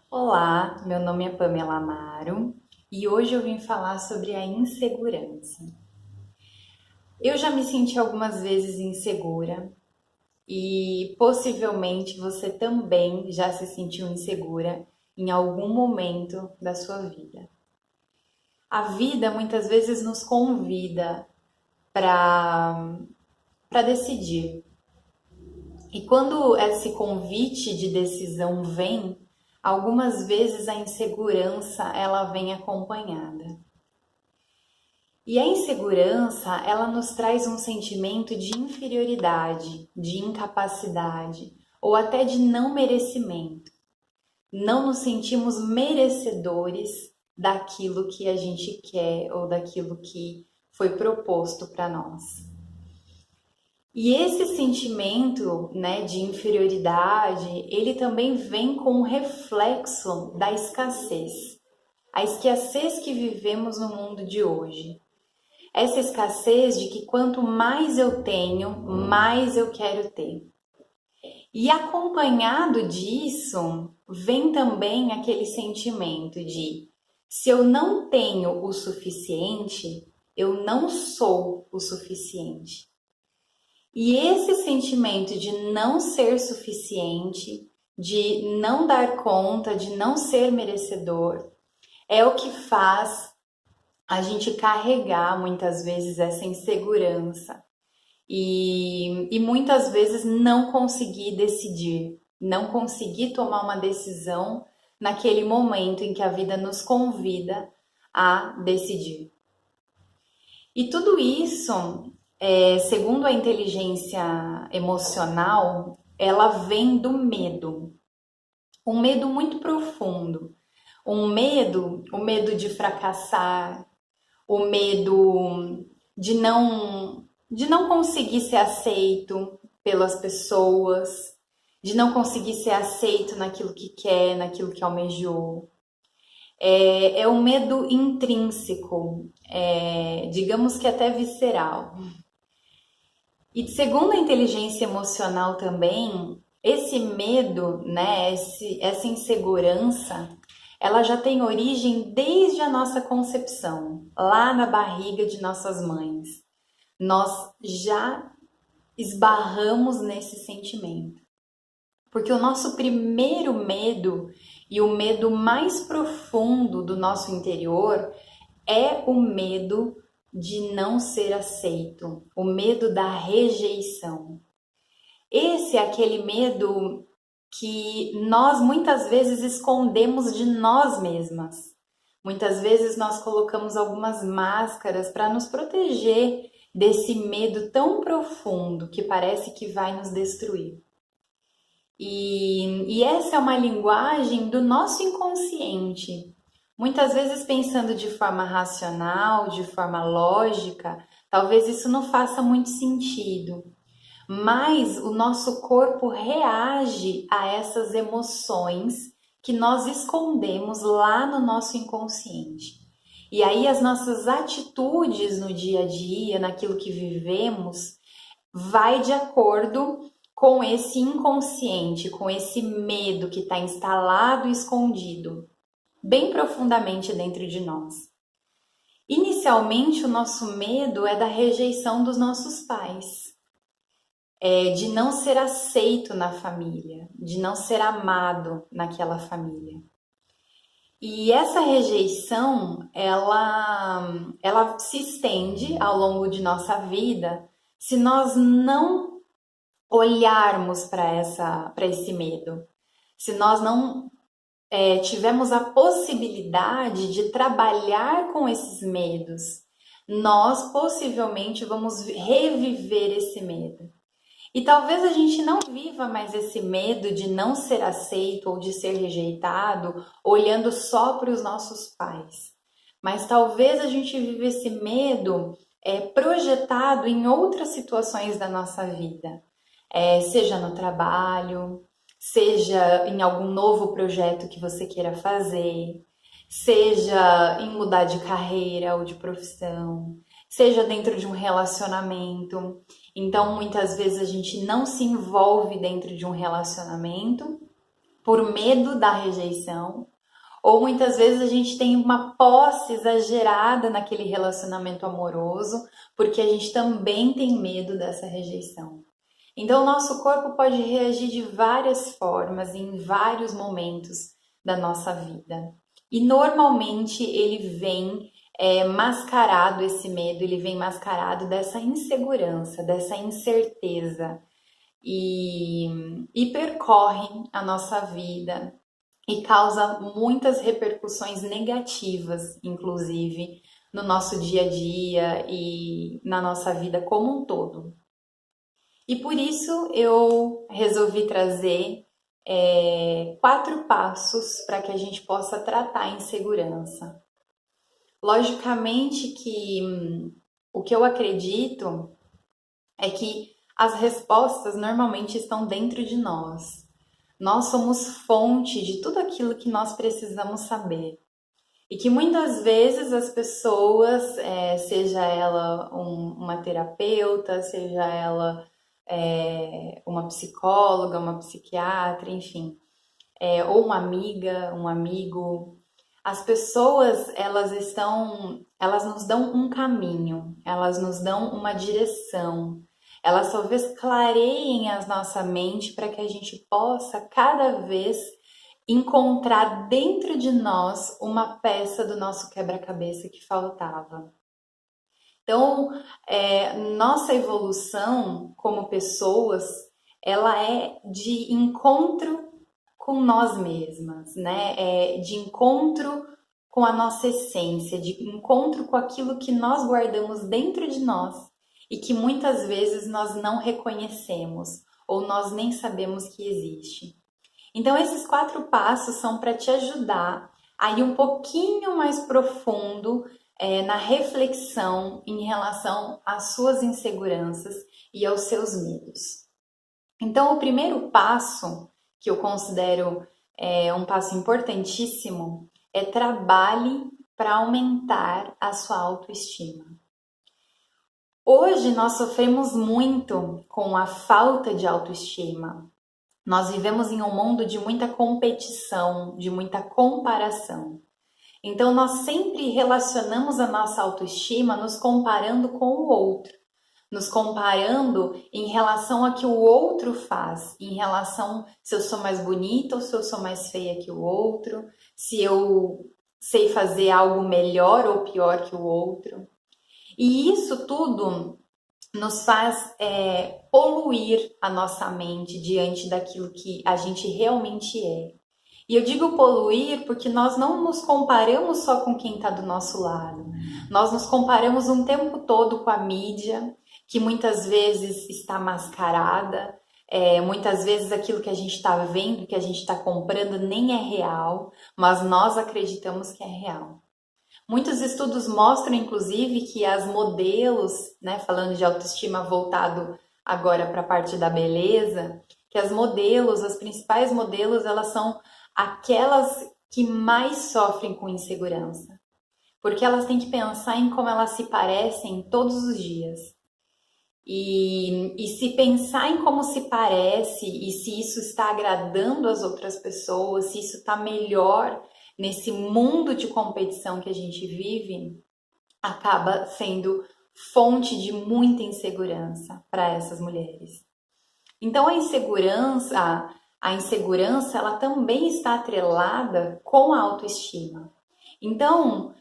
Olá, meu nome é Pamela Amaro e hoje eu vim falar sobre a insegurança. Eu já me senti algumas vezes insegura e possivelmente você também já se sentiu insegura em algum momento da sua vida. A vida muitas vezes nos convida para decidir. E quando esse convite de decisão vem, algumas vezes a insegurança ela vem acompanhada. E a insegurança, ela nos traz um sentimento de inferioridade, de incapacidade ou até de não merecimento. Não nos sentimos merecedores daquilo que a gente quer ou daquilo que foi proposto para nós. E esse sentimento, né, de inferioridade, ele também vem com o reflexo da escassez. A escassez que vivemos no mundo de hoje. Essa escassez de que quanto mais eu tenho, mais eu quero ter. E acompanhado disso, vem também aquele sentimento de se eu não tenho o suficiente, eu não sou o suficiente. E esse sentimento de não ser suficiente, de não dar conta, de não ser merecedor, é o que faz a gente carregar muitas vezes essa insegurança e muitas vezes não conseguir decidir, não conseguir tomar uma decisão naquele momento em que a vida nos convida a decidir. E tudo isso, segundo a inteligência emocional, ela vem do medo, um medo muito profundo, o medo de fracassar, o medo de não conseguir ser aceito pelas pessoas, de não conseguir ser aceito naquilo que quer, naquilo que almejou. É um medo intrínseco, digamos que até visceral. E segundo a inteligência emocional também, esse medo, né, essa insegurança, ela já tem origem desde a nossa concepção, lá na barriga de nossas mães. Nós já esbarramos nesse sentimento. Porque o nosso primeiro medo e o medo mais profundo do nosso interior é o medo de não ser aceito, o medo da rejeição. Esse é aquele medo que nós muitas vezes escondemos de nós mesmas. Muitas vezes nós colocamos algumas máscaras para nos proteger desse medo tão profundo que parece que vai nos destruir. E essa é uma linguagem do nosso inconsciente. Muitas vezes pensando de forma racional, de forma lógica, talvez isso não faça muito sentido. Mas o nosso corpo reage a essas emoções que nós escondemos lá no nosso inconsciente. E aí as nossas atitudes no dia a dia, naquilo que vivemos, vai de acordo com esse inconsciente, com esse medo que está instalado e escondido bem profundamente dentro de nós. Inicialmente, o nosso medo é da rejeição dos nossos pais, de não ser aceito na família, de não ser amado naquela família. E essa rejeição, ela se estende ao longo de nossa vida se nós não olharmos para esse medo, se nós não tivermos a possibilidade de trabalhar com esses medos, nós possivelmente vamos reviver esse medo. E talvez a gente não viva mais esse medo de não ser aceito ou de ser rejeitado, olhando só para os nossos pais. Mas talvez a gente viva esse medo projetado em outras situações da nossa vida, seja no trabalho, seja em algum novo projeto que você queira fazer, seja em mudar de carreira ou de profissão, seja dentro de um relacionamento. Então, muitas vezes a gente não se envolve dentro de um relacionamento por medo da rejeição, ou muitas vezes a gente tem uma posse exagerada naquele relacionamento amoroso, porque a gente também tem medo dessa rejeição. Então, o nosso corpo pode reagir de várias formas, em vários momentos da nossa vida. E normalmente ele vem mascarado, esse medo, ele vem mascarado dessa insegurança, dessa incerteza. E percorrem a nossa vida e causa muitas repercussões negativas, inclusive, no nosso dia a dia e na nossa vida como um todo. E por isso eu resolvi trazer 4 passos para que a gente possa tratar a insegurança. Logicamente que o que eu acredito é que as respostas normalmente estão dentro de nós. Nós somos fonte de tudo aquilo que nós precisamos saber. E que muitas vezes as pessoas, seja ela uma terapeuta, seja ela uma psicóloga, uma psiquiatra, enfim, ou uma amiga, um amigo, as pessoas elas nos dão um caminho, elas nos dão uma direção, elas talvez clareiem a nossa mente para que a gente possa cada vez encontrar dentro de nós uma peça do nosso quebra-cabeça que faltava. Então, nossa evolução como pessoas, ela é de encontro com nós mesmas, né? É de encontro com a nossa essência, de encontro com aquilo que nós guardamos dentro de nós e que muitas vezes nós não reconhecemos ou nós nem sabemos que existe. Então, esses 4 passos são para te ajudar a ir um pouquinho mais profundo na reflexão em relação às suas inseguranças e aos seus medos. Então, o primeiro passo, que eu considero um passo importantíssimo, é trabalhe para aumentar a sua autoestima. Hoje nós sofremos muito com a falta de autoestima. Nós vivemos em um mundo de muita competição, de muita comparação. Então, nós sempre relacionamos a nossa autoestima nos comparando com o outro, nos comparando em relação a que o outro faz, em relação se eu sou mais bonita ou se eu sou mais feia que o outro, se eu sei fazer algo melhor ou pior que o outro. E isso tudo nos faz poluir a nossa mente diante daquilo que a gente realmente é. E eu digo poluir porque nós não nos comparamos só com quem está do nosso lado. Nós nos comparamos um tempo todo com a mídia, que muitas vezes está mascarada. Muitas vezes aquilo que a gente está vendo, que a gente está comprando nem é real, mas nós acreditamos que é real. Muitos estudos mostram, inclusive, que as modelos, né, falando de autoestima voltado agora para a parte da beleza, que as modelos, as principais modelos, elas são aquelas que mais sofrem com insegurança. Porque elas têm que pensar em como elas se parecem todos os dias. E se pensar em como se parece e se isso está agradando as outras pessoas, se isso está melhor nesse mundo de competição que a gente vive, acaba sendo fonte de muita insegurança para essas mulheres. Então a insegurança ela também está atrelada com a autoestima. Então,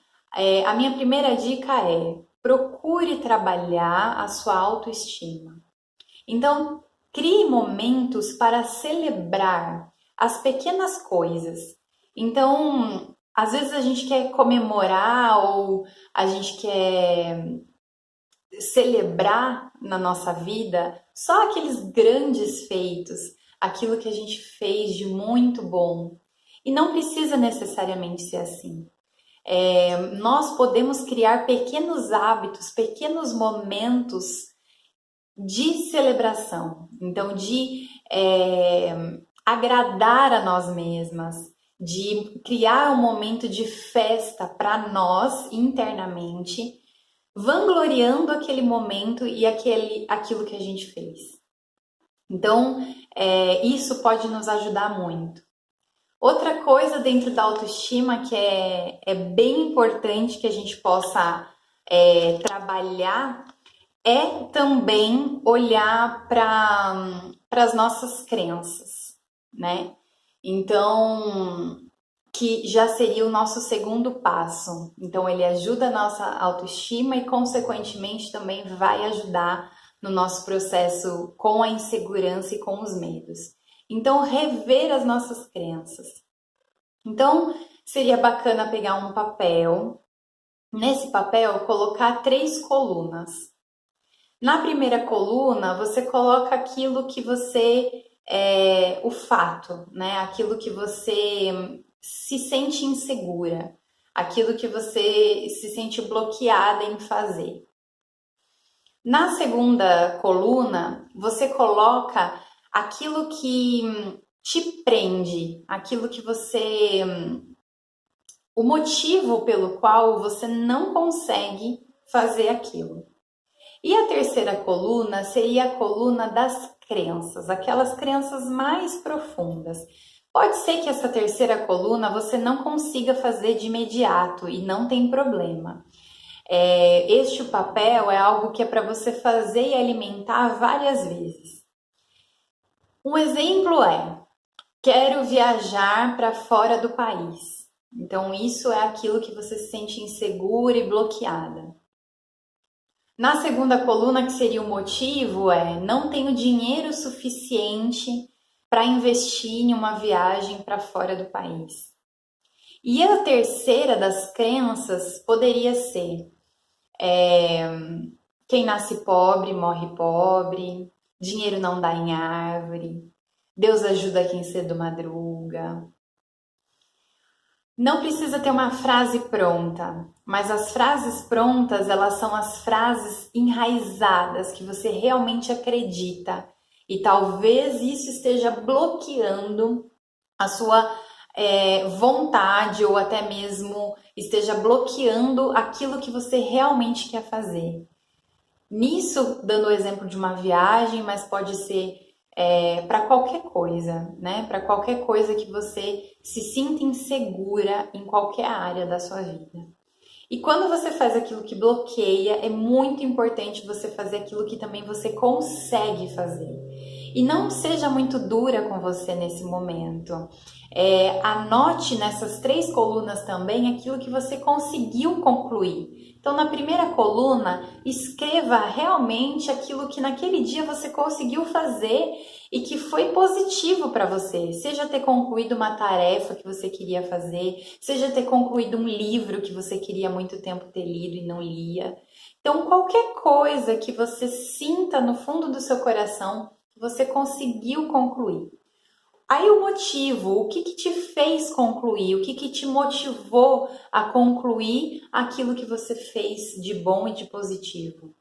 a minha primeira dica é: procure trabalhar a sua autoestima. Então, crie momentos para celebrar as pequenas coisas. Então, às vezes a gente quer comemorar ou a gente quer celebrar na nossa vida só aqueles grandes feitos, aquilo que a gente fez de muito bom. E não precisa necessariamente ser assim. Nós podemos criar pequenos hábitos, pequenos momentos de celebração. Então, de agradar a nós mesmas, de criar um momento de festa para nós internamente, vangloriando aquele momento e aquilo que a gente fez. Então, isso pode nos ajudar muito. Outra coisa dentro da autoestima que é bem importante que a gente possa trabalhar é também olhar para as nossas crenças, né? Então, que já seria o nosso segundo passo. Então, ele ajuda a nossa autoestima e, consequentemente, também vai ajudar no nosso processo com a insegurança e com os medos. Então, rever as nossas crenças. Então, seria bacana pegar um papel, nesse papel, colocar 3 colunas. Na primeira coluna, você coloca aquilo que você o fato, né? Aquilo que você se sente insegura, aquilo que você se sente bloqueada em fazer. Na segunda coluna, você coloca aquilo que te prende, aquilo que você. O motivo pelo qual você não consegue fazer aquilo. E a terceira coluna seria a coluna das crenças, aquelas crenças mais profundas. Pode ser que essa terceira coluna você não consiga fazer de imediato e não tem problema. Este papel é algo que é para você fazer e alimentar várias vezes. Um exemplo é: quero viajar para fora do país. Então, isso é aquilo que você se sente insegura e bloqueada. Na segunda coluna, que seria o motivo, não tenho dinheiro suficiente para investir em uma viagem para fora do país. E a terceira das crenças poderia ser quem nasce pobre morre pobre, dinheiro não dá em árvore, Deus ajuda quem cedo madruga. Não precisa ter uma frase pronta, mas as frases prontas, elas são as frases enraizadas que você realmente acredita. E talvez isso esteja bloqueando a sua vontade ou até mesmo esteja bloqueando aquilo que você realmente quer fazer. Nisso, dando o exemplo de uma viagem, mas pode ser para qualquer coisa, né? Para qualquer coisa que você se sinta insegura em qualquer área da sua vida. E quando você faz aquilo que bloqueia, é muito importante você fazer aquilo que também você consegue fazer. E não seja muito dura com você nesse momento. Anote nessas 3 colunas também aquilo que você conseguiu concluir. Então, na primeira coluna, escreva realmente aquilo que naquele dia você conseguiu fazer e que foi positivo para você. Seja ter concluído uma tarefa que você queria fazer, seja ter concluído um livro que você queria há muito tempo ter lido e não lia. Então, qualquer coisa que você sinta no fundo do seu coração, você conseguiu concluir. Aí o motivo, o que te fez concluir, o que te motivou a concluir aquilo que você fez de bom e de positivo.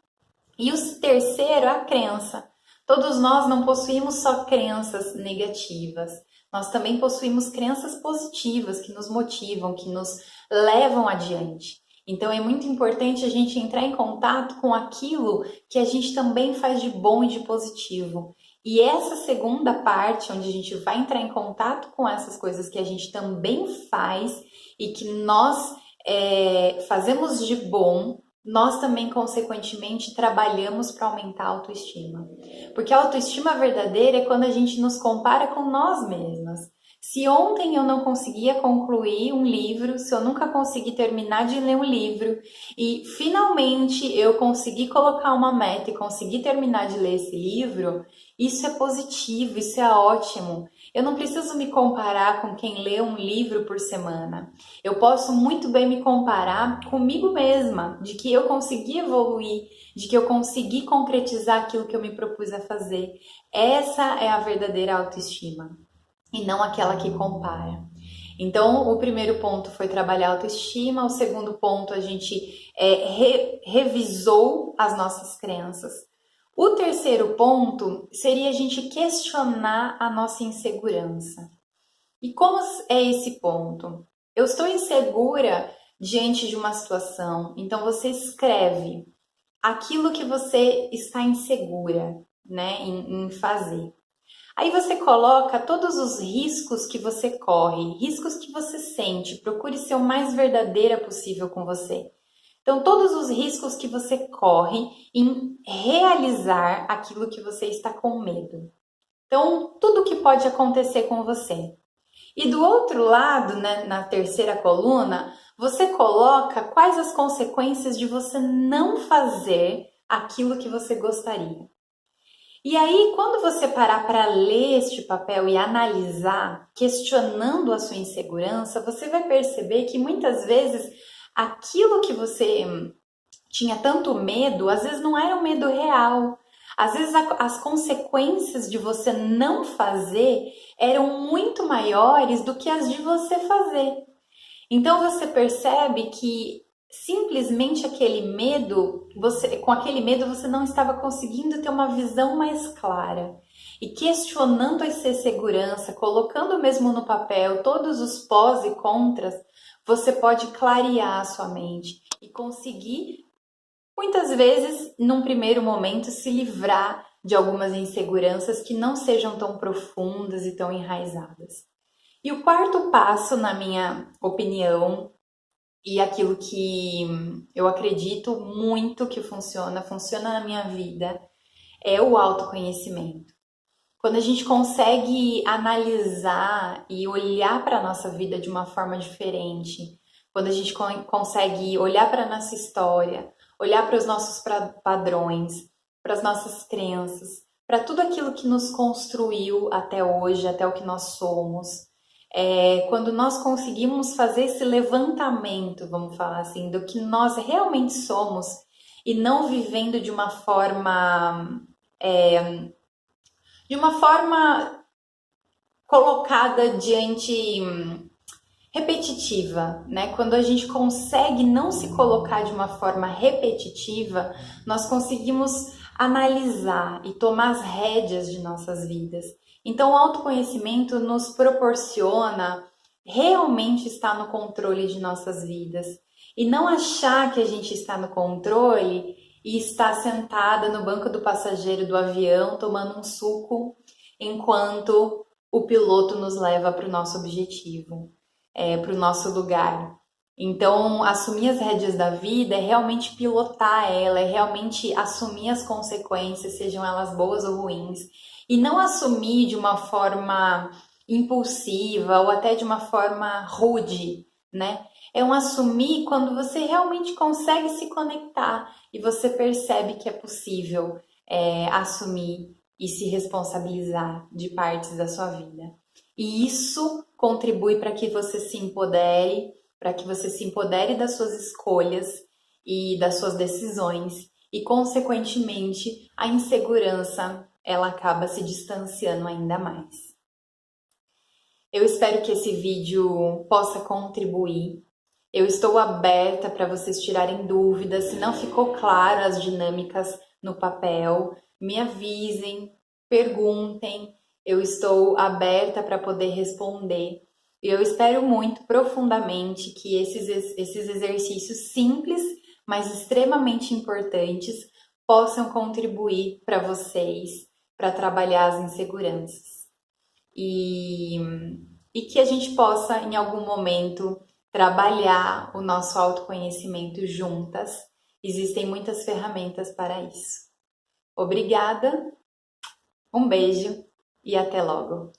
E o terceiro, a crença. Todos nós não possuímos só crenças negativas, nós também possuímos crenças positivas que nos motivam, que nos levam adiante. Então é muito importante a gente entrar em contato com aquilo que a gente também faz de bom e de positivo. E essa segunda parte, onde a gente vai entrar em contato com essas coisas que a gente também faz e que nós fazemos de bom, nós também, consequentemente, trabalhamos para aumentar a autoestima. Porque a autoestima verdadeira é quando a gente nos compara com nós mesmas. Se ontem eu não conseguia concluir um livro, se eu nunca consegui terminar de ler um livro e finalmente eu consegui colocar uma meta e consegui terminar de ler esse livro, isso é positivo, isso é ótimo. Eu não preciso me comparar com quem lê um livro por semana. Eu posso muito bem me comparar comigo mesma, de que eu consegui evoluir, de que eu consegui concretizar aquilo que eu me propus a fazer. Essa é a verdadeira autoestima. E não aquela que compara. Então, o primeiro ponto foi trabalhar a autoestima, o segundo ponto a gente revisou as nossas crenças. O terceiro ponto seria a gente questionar a nossa insegurança. E como é esse ponto? Eu estou insegura diante de uma situação, então você escreve aquilo que você está insegura, né, em fazer. Aí você coloca todos os riscos que você corre, riscos que você sente, procure ser o mais verdadeira possível com você. Então, todos os riscos que você corre em realizar aquilo que você está com medo. Então, tudo que pode acontecer com você. E do outro lado, né, na terceira coluna, você coloca quais as consequências de você não fazer aquilo que você gostaria. E aí, quando você parar para ler este papel e analisar, questionando a sua insegurança, você vai perceber que muitas vezes aquilo que você tinha tanto medo, às vezes não era um medo real. Às vezes as consequências de você não fazer eram muito maiores do que as de você fazer. Então você percebe que simplesmente aquele medo, com aquele medo você não estava conseguindo ter uma visão mais clara. E questionando essa segurança, colocando mesmo no papel todos os pós e contras, você pode clarear a sua mente e conseguir, muitas vezes, num primeiro momento, se livrar de algumas inseguranças que não sejam tão profundas e tão enraizadas. E o quarto passo, na minha opinião, e aquilo que eu acredito muito que funciona na minha vida, é o autoconhecimento. Quando a gente consegue analisar e olhar para a nossa vida de uma forma diferente, quando a gente consegue olhar para a nossa história, olhar para os nossos padrões, para as nossas crenças, para tudo aquilo que nos construiu até hoje, até o que nós somos, quando nós conseguimos fazer esse levantamento, vamos falar assim, do que nós realmente somos e não vivendo de uma forma colocada diante repetitiva, né? Quando a gente consegue não se colocar de uma forma repetitiva, nós conseguimos analisar e tomar as rédeas de nossas vidas. Então, o autoconhecimento nos proporciona realmente estar no controle de nossas vidas e não achar que a gente está no controle e está sentada no banco do passageiro do avião tomando um suco enquanto o piloto nos leva para o nosso objetivo, para o nosso lugar. Então, assumir as rédeas da vida é realmente pilotar ela, é realmente assumir as consequências, sejam elas boas ou ruins, e não assumir de uma forma impulsiva ou até de uma forma rude, né? É um assumir quando você realmente consegue se conectar e você percebe que é possível assumir e se responsabilizar de partes da sua vida. E isso contribui para que você se empodere, para que você se empodere das suas escolhas e das suas decisões e, consequentemente, a insegurança ela acaba se distanciando ainda mais. Eu espero que esse vídeo possa contribuir. Eu estou aberta para vocês tirarem dúvidas. Se não ficou claro as dinâmicas no papel, me avisem, perguntem. Eu estou aberta para poder responder. E eu espero muito profundamente que esses exercícios simples, mas extremamente importantes, possam contribuir para vocês, para trabalhar as inseguranças. E que a gente possa, em algum momento, trabalhar o nosso autoconhecimento juntas. Existem muitas ferramentas para isso. Obrigada, um beijo e até logo!